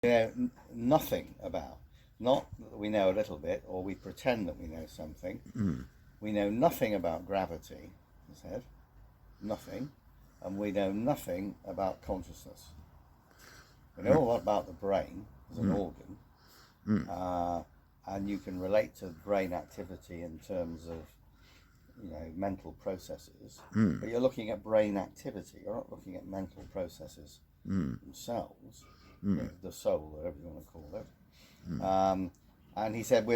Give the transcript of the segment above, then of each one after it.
We know nothing about. Not that we know a little bit, or we pretend that we know something. We know nothing about gravity, he said, nothing, and we know nothing about consciousness. We know a lot about the brain as an organ, and you can relate to brain activity in terms of, mental processes. But you're looking at brain activity. You're not looking at mental processes themselves, the soul, whatever you want to call it. And he said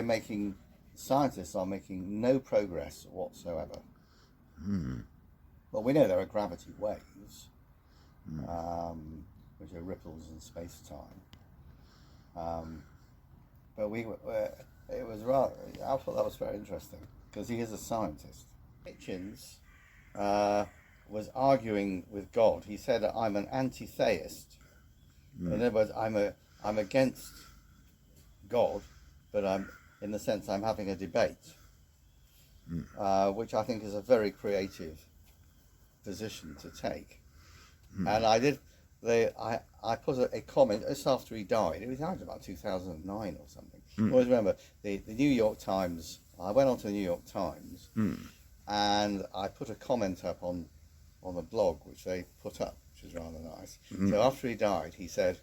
scientists are making no progress whatsoever. Well, we know there are gravity waves, which are ripples in space-time. But it was rather, I thought that was very interesting, because he is a scientist. Hitchens was arguing with God. He said, I'm an anti-theist. In other words, I'm against God, but in the sense I'm having a debate, which I think is a very creative position to take. And I put a comment just after he died. It was about 2009 or something. I always remember the New York Times. I went on to the New York Times, and I put a comment up on the blog, which they put up, which is rather nice. So after he died, he said,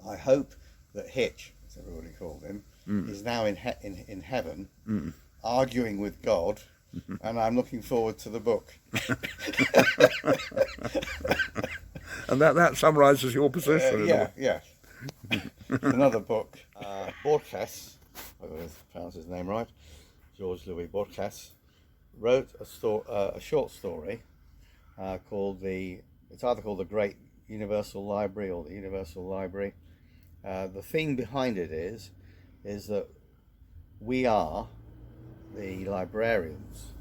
I hope that Hitch, as everybody called him, is now in heaven, arguing with God, and I'm looking forward to the book. And that summarises your position. Yeah. Another book, Borges, I don't know if I pronounced his name right, George Louis Borges, wrote a short story called it's either called The Great Universal Library or The Universal Library. The theme behind it is that we are the librarians,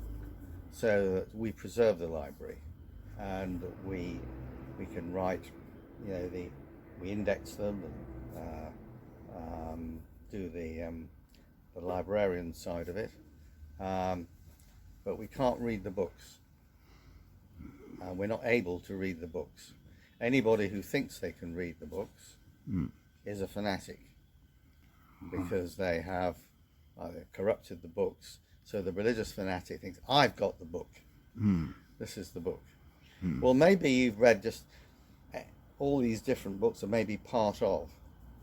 so that we preserve the library, and we can write, we index them and do the librarian side of it, but we can't read the books. We're not able to read the books. Anybody who thinks they can read the books is a fanatic, because they have corrupted the books. So the religious fanatic thinks, I've got the book. This is the book. Well, maybe you've read just all these different books, or maybe part of.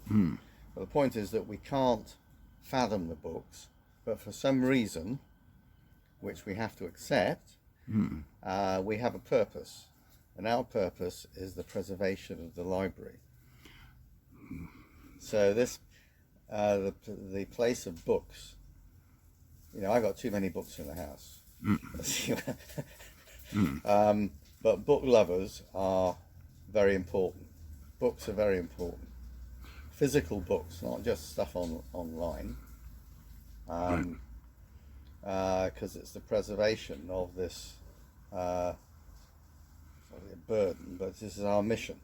But the point is that we can't fathom the books, but for some reason, which we have to accept, we have a purpose, and our purpose is the preservation of the library. So this, the place of books, I've got too many books in the house. But book lovers are very important. Books are very important. Physical books, not just stuff online, because it's the preservation of this burden, but this is our mission.